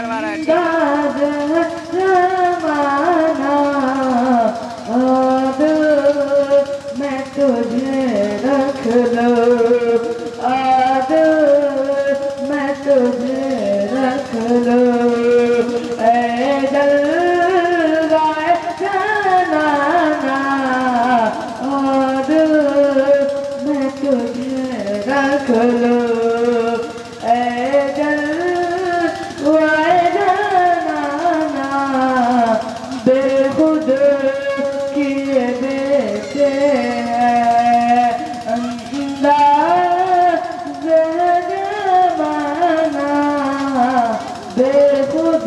करवा रहा है, ठीक है। मैं तुझे रख लूं, आज मैं तुझे रख लूं, ऐ जलवाए जनाना, आज मैं तुझे रख लूं, ऐ जलवाए जनाना, बेखुद किए बेटे हैं अंदाज़ ज़माना, बेखुद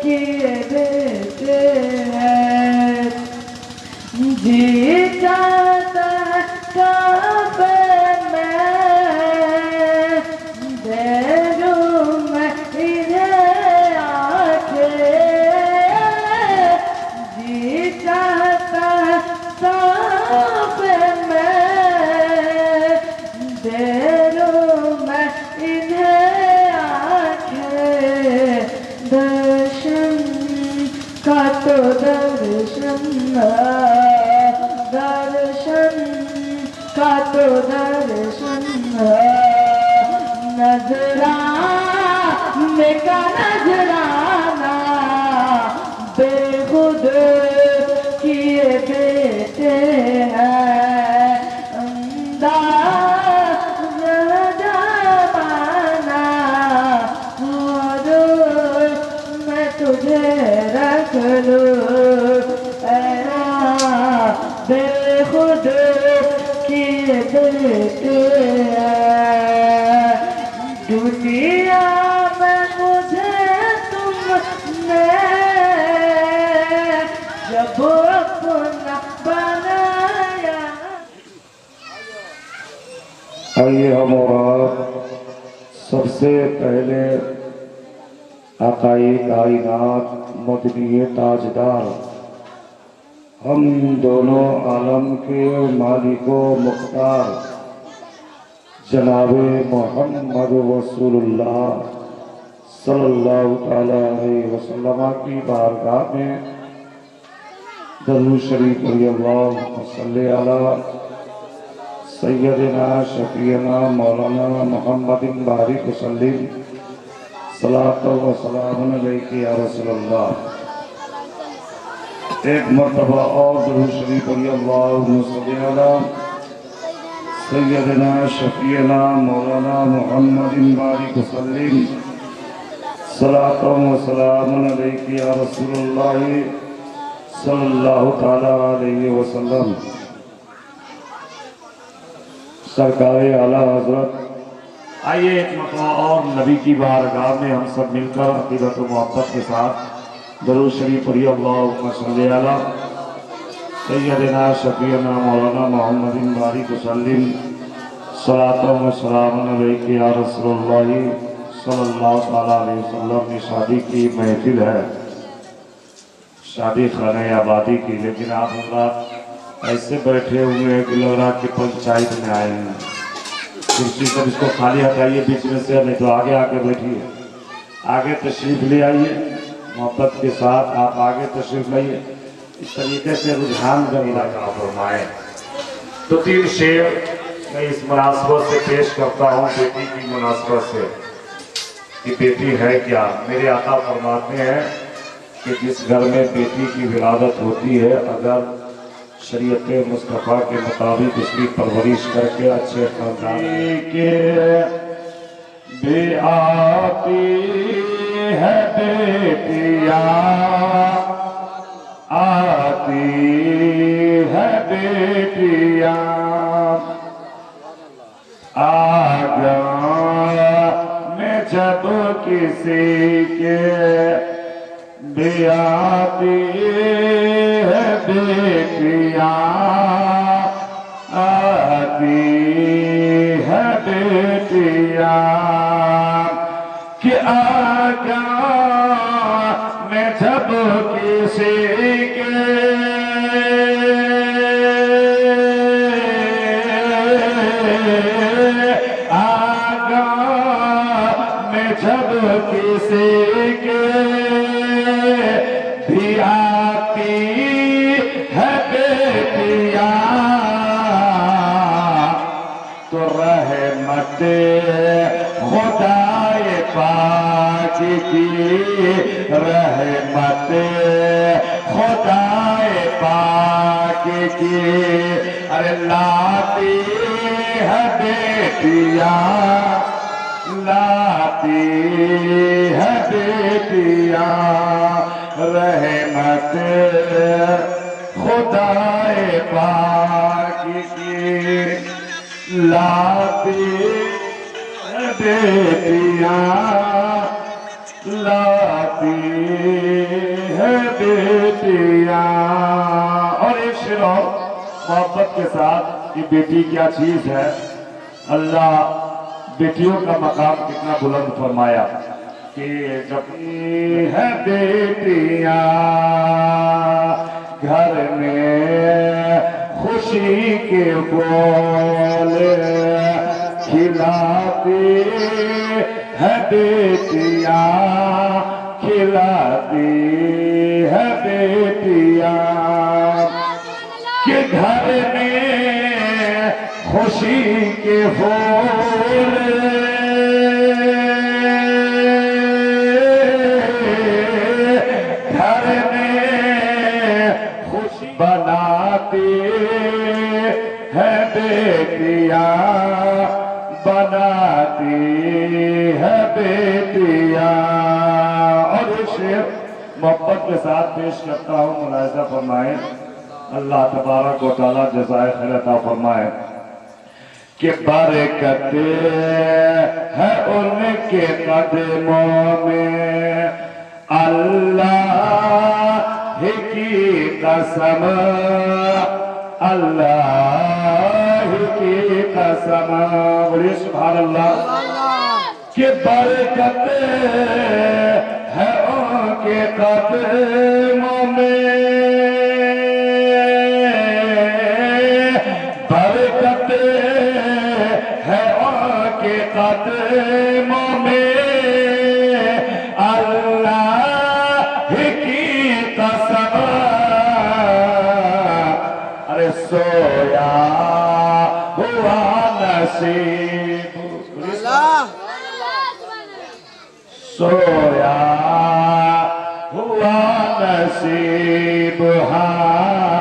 किए बेटे हैं, जी जाता है काबे में, दे दूं मैं इन्हें आके, जी चाहता है काबे में, दे दूं मैं इन्हें आके, दर्शन का तो दर्शन, दर्शन का तो दर्शन, नजराने का नजराना, बेखुद किए बेटे हैं अंदाज़ ज़माना, और मैं तुझे रख लूं, बेखुद किए बेटे हैं, दुनिया में मुझे तुमने जब अपना बनाया। आइए हम और आप सबसे पहले आकाई कायनात मदनी ताजदार हम दोनों आलम के मालिको मुख्तार जनाबे मोहम्मद रसूलुल्लाह सल्लल्लाहु तआला अलैहि वसल्लम की बारगाह में दरूद शरीफ पढ़िए, अल्लाहुम्मा सल्ली अला सय्यदिना शफीना मौलाना मुहम्मदिन बारिक वसल्लिम, सलातो व सलामुन अलैका या रसूलल्लाह। एक मरतबा और दरूद शरीफ पढ़िए, अल्लाहुम्मा सल्ली अला सय्यदिना शफीना मौलाना मुहम्मदिन बारिक वसल्लिम, सलातो व सलामुन अलैका या रसूलल्लाह सल्लल्लाहु तआला अलैहि वसल्लम। सरकारे आला हजरत, आइए एक मरतबा और नबी की बारगाह में हम सब मिलकर अकीदत व मोहब्बत के साथ दरूद शरीफ पढ़िए, अल्लाहुम्मा सल्ली अला सय्यदिना शफीना मौलाना मुहम्मदिन बारिक वसल्लिम, सलातो व सलामुन अलैका या रसूलल्लाह सल्लल्लाहु तआला अलैहि वसल्लम। में शादी की महफिल है, शादी खाने आबादी की, लेकिन आप हजरात ऐसे बैठे हुए हैं कि लग रहा कि पंचायत में आए हैं। कुर्सी पर इसको खाली हटाइए बीच में से, नहीं तो आगे आके बैठिए, आगे तशरीफ ले आइए मोहब्बत के साथ, आप आगे तशरीफ लाइए। इस तरीके से रुझान गरीला का फरमाए। तो 3 शेर मैं इस मुनासबत से पेश करता हूँ, बेटी की मुनासबत से कि बेटी है क्या। मेरे आका फरमाते हैं कि जिस घर में बेटी की विलादत होती है, अगर शरीयत मुस्तफ़ा के मुताबिक उसकी परवरिश करके अच्छे खानदान के भी आती है बेटियां, आती है बेटियां, आगन में जब किसी के भी आती है बेटियां, आती है बेटियां, कि आगन में जब किसी के आगन में जब किसी के भी आती है बेटियां तो रहमत खुदाए पाक की रहमत खुदाए पाक की अरे लाती है बेटियां लाती है बेटियां रहमत खुदाए पाक की लाती है बेटियां लाती है बेटियां। और एक शेर और मोहब्बत के साथ, ये बेटी क्या चीज है। अल्लाह बेटियों का मकाम कितना बुलंद फरमाया कि जब है बेटियां घर में खुशी के बोल खिलाती है बेटियां खिलाती है बेटियां कि घर में खुशी के फूल घर में खुशी बनाती है बेटियां बनाती है बेटियां। और एक शेर मोहब्बत के साथ पेश करता हूँ, मुलाहिजा फरमाए। अल्लाह तबारक व तआला जज़ाए खैर अता फरमाए कि बरकत है उनके कदमों में अल्लाह की कसम अल्लाह की कसम। बोलिए सुभान अल्लाह कि बरकत है उनके कदमों में बरकत है उनके कदमों में अल्लाह की कसम। अरे सोया हुआ नसीब सोया हुआ नसीब हाँ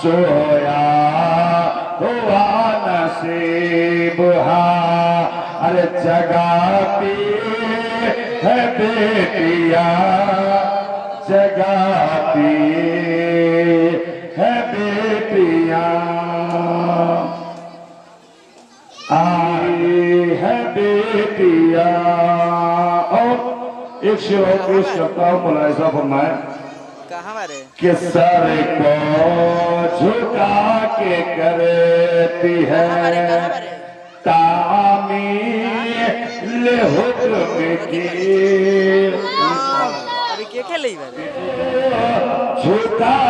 सोया हुआ नसीब हाँ अरे जगाती है बेटियां जगाती है बेटियां आई है बेटियां। और एक शेर और पेश करता हूँ, मुलाहिजा फरमाए कि सर को झुका के करती है तामील हुक्म की झुका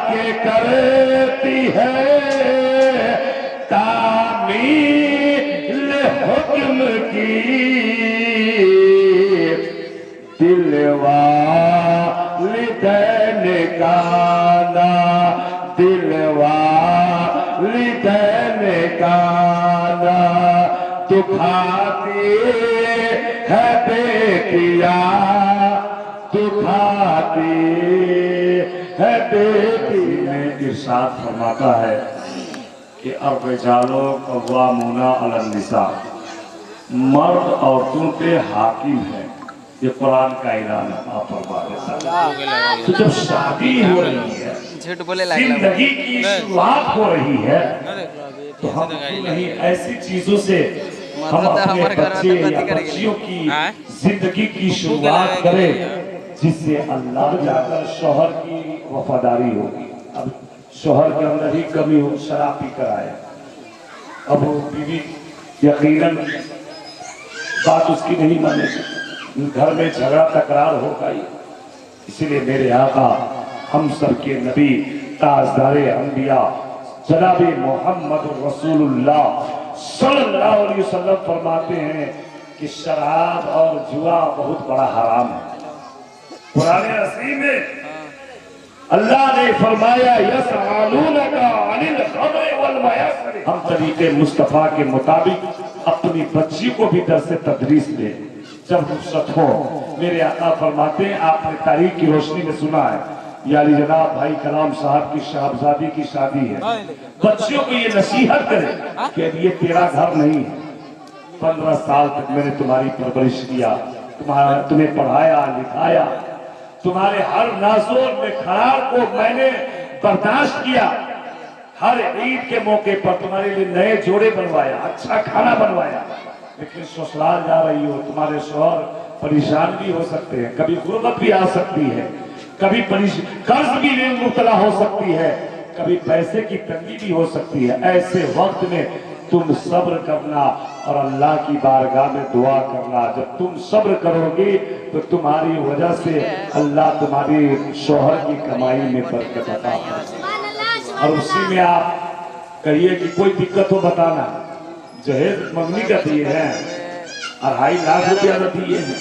के करती है तामील हुक्म की दिलवा लिदैन गाना दिलवा लिदैन गाना दुखाती है बेटियां दुखाती है बेटी में इरशाद फरमाता है कि अर्रिजालो कव्वामूना अलन निसा मर्द औरतों पे हाकिम है। ये कुरान का ऐलान आप फरमा देता। तो जब शादी हो रही है जिंदगी की शुरुआत हो रही है तो हम नहीं ऐसी चीजों से हम अपने बच्चे या बच्चियों की जिंदगी की शुरुआत करें जिससे अल्लाह जाकर शौहर की वफादारी होगी। अब शौहर के अंदर ही कमी हो शराब पी कर आए अब वो बीवी यकीनन बात उसकी नहीं मानेगी घर में झगड़ा तकरार होगा ही। इसलिए मेरे आका हम सब के नबी ताजदारे अंबिया जनाबे मोहम्मद रसूलुल्लाह सल्लल्लाहु अलैहि वसल्लम फरमाते हैं कि शराब और जुआ बहुत बड़ा हराम है। पुराने असली में अल्लाह ने फरमाया यसअलूनका अनिल खमर वल मयसर, हम तरीके मुस्तफा के मुताबिक अपनी बच्ची को भी दर्स तदरीस दे जब रुखसत हो। मेरे आका फरमाते हैं, आपने तारीख की रोशनी में सुना है, यानी जनाब भाई कलाम साहब की साहबजादी की शादी है, बच्चियों को ये नसीहत करें कि ये तेरा घर नहीं है। 15 साल तक मैंने तुम्हारी परवरिश किया, तुम्हें पढ़ाया लिखाया, तुम्हारे हर नाज़ोर में खरार को मैंने बर्दाश्त किया, हर ईद के मौके पर तुम्हारे लिए नए जोड़े बनवाया, अच्छा खाना बनवाया। लेकिन ससुराल जा रही हो, तुम्हारे शौहर परेशान भी हो सकते हैं, कभी गुर्बत भी आ सकती है, कभी कर्ज भी मुब्तला हो सकती है, कभी पैसे की तंगी भी हो सकती है। ऐसे वक्त में तुम सब्र करना और अल्लाह की बारगाह में दुआ करना। जब तुम सब्र करोगे तो तुम्हारी वजह से अल्लाह तुम्हारी शौहर की कमाई में बरकत अता करेगा। और उसी में आप कहिए कि कोई दिक्कत हो बताना, जहेज मंगनी का दिए हैं, 2.5 लाख रुपया का दिए हैं।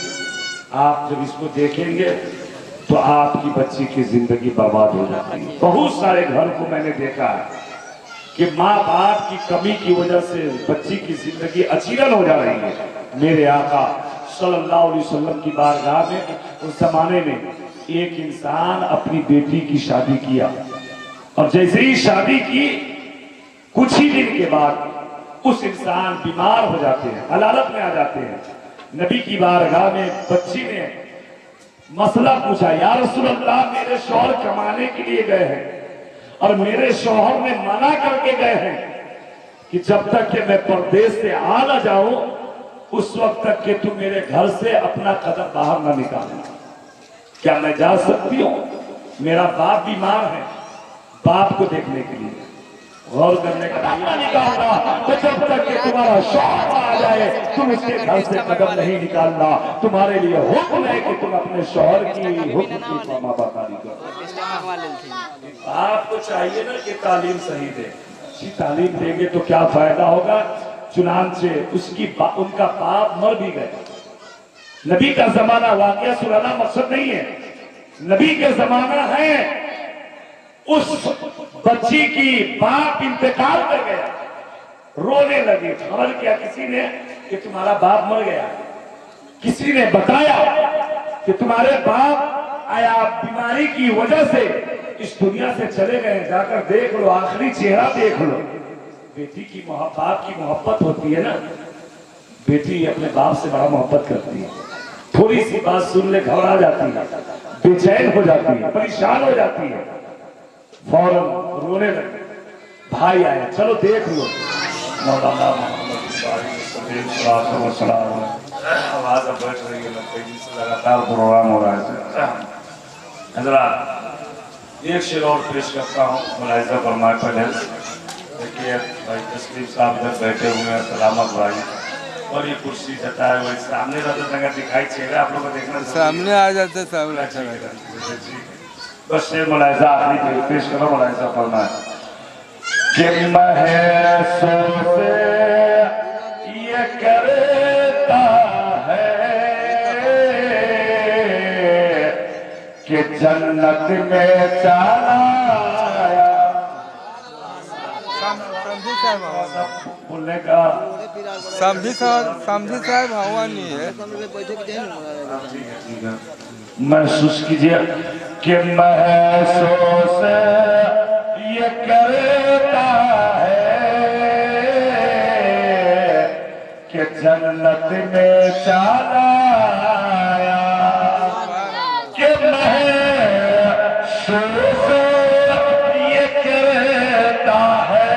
आप जब इसको देखेंगे तो आपकी बच्ची की जिंदगी बर्बाद हो जाती है। बहुत सारे घर को मैंने देखा है कि माँ बाप की कमी की वजह से बच्ची की जिंदगी अचीरन हो जा रही है। मेरे आका सल्लल्लाहु अलैहि वसल्लम की बारगाह में उस जमाने में एक इंसान अपनी बेटी की शादी किया, और जैसे ही शादी की कुछ ही दिन के बाद उस इंसान बीमार हो जाते हैं, हलालत में आ जाते हैं। नबी की बारगाह में बच्ची ने मसला पूछा, या रसूल अल्लाह, मेरे शौहर कमाने के लिए गए हैं और मेरे शौहर ने मना करके गए हैं कि जब तक कि मैं परदेश से आ ना जाऊं उस वक्त तक कि तुम मेरे घर से अपना कदम बाहर ना निकालना। क्या मैं जा सकती हूँ? मेरा बाप बीमार है, बाप को देखने के लिए गौर करने का नहीं निकालना, तो जब तक कि तुम्हारा शौहर आ जाए तुम उसके घर से कदम नहीं निकालना। तुम्हारे लिए हुक्म है कि तुम अपने शौहर की हुक्म की फरमाबरदारी करो। आपको चाहिए ना कि तालीम सही दे, अच्छी तालीम देंगे तो क्या फायदा होगा। चुनांचे उनका बाप मर भी गए। नबी का जमाना वाकया सुनाना मकसद नहीं है, नबी का जमाना है। उस बच्ची की बाप इंतकाल कर गया, रोने लगे। खबर किया किसी ने कि तुम्हारा बाप मर गया, किसी ने बताया कि तुम्हारे बाप आया बीमारी की वजह से इस दुनिया से चले गए, जाकर देख लो, आखिरी चेहरा देख लो। बेटी की बाप की मोहब्बत होती है ना, बेटी अपने बाप से बड़ा मोहब्बत करती है। थोड़ी सी बात सुन ले घबरा जाती है, बेचैन हो जाती है, परेशान हो जाती है, फौरन रोने लगे। भाई आया, चलो देख लो। मौलाना आवाज अब बैठ रही है, लगातार प्रोग्राम हो रहा है। हजरात एक शेर और पेश करता हूँ, मुलाहिजा फरमाए। पहले देखिए भाई तस्लीम साहब इधर बैठे हुए हैं, सलामत भाई, और ये कुर्सी जताए हुए सामने रहता दिखाई चेहरा आप लोग को देखना सामने आ जाते सामने अच्छा लगेगा। बस ये मुलाहिजा आखिरी पेश करो, मुलाहिजा फरमाए कि महसूस ये करता है कि जन्नत में चला बोलने का समझी साहब हवा नहीं है। महसूस कीजिए कि महसूस ये करता है कि जन्नत में चला आया, कि महसूस ये करता है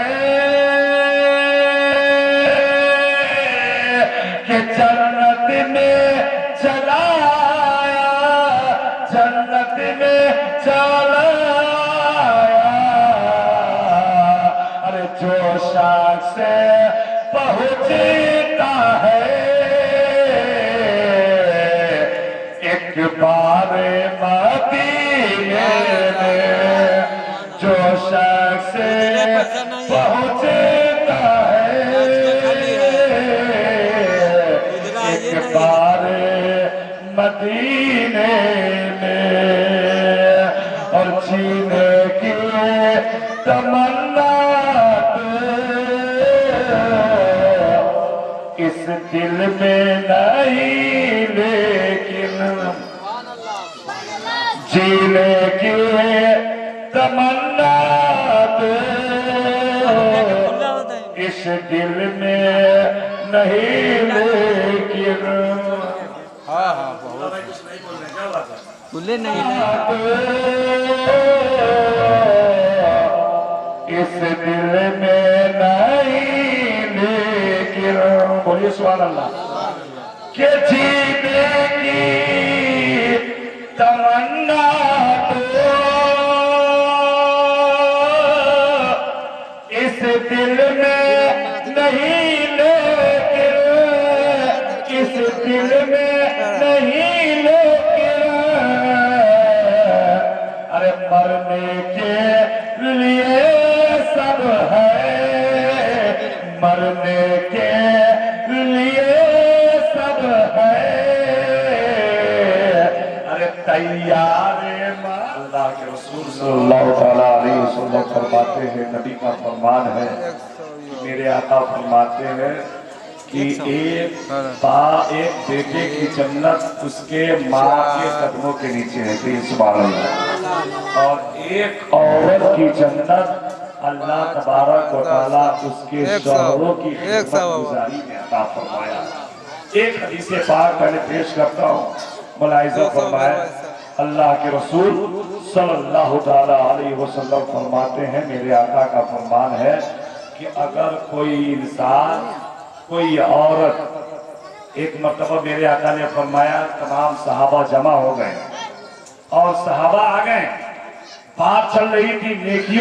कि जन्नत में चला आया, जन्नत में चला आया। अरे जो शख्स से पहुंचता है एक बार मदीने में, जो शख्स पहुंचता है एक जीने की तमन्ना इस दिल में नहीं, लेकिन जीने की तमन्ना इस दिल में नहीं, लेकिन हाँ हाँ बहुत बोले नहीं इस दिल में नहीं, लेकिन बोलिए सुभान अल्लाह के जीने की तमन्ना इस दिल में नहीं, लेकिन इस दिल में नहीं, लेकिन अरे मरने के लिए सब है, मरने के लिए सब है, अरे तैयार अल्लाह के रसूल सल्लल्लाहु अलैहि वसल्लम फरमाते हैं, नबी का फरमान है, मेरे आका फरमाते हैं कि एक बेटे की जन्नत उसके माँ के कदमों के नीचे है, सुभान अल्लाह, और एक औरत की जन्नत अल्लाह तबारक व तआला उसके शौहरों की गुजारी में अता फरमाया। एक हदीस पाक पहले पेश करता हूँ, मुलाहिजा फरमाया, अल्लाह के रसूल सल्लल्लाहु अलैहि वसल्लम फरमाते हैं, मेरे आका का फरमान है कि अगर कोई इंसान, कोई औरत, एक मर्तबा मेरे आका ने फरमाया तमाम सहाबा जमा हो गए और सहाबा आ गए, बात चल रही थी नेकियों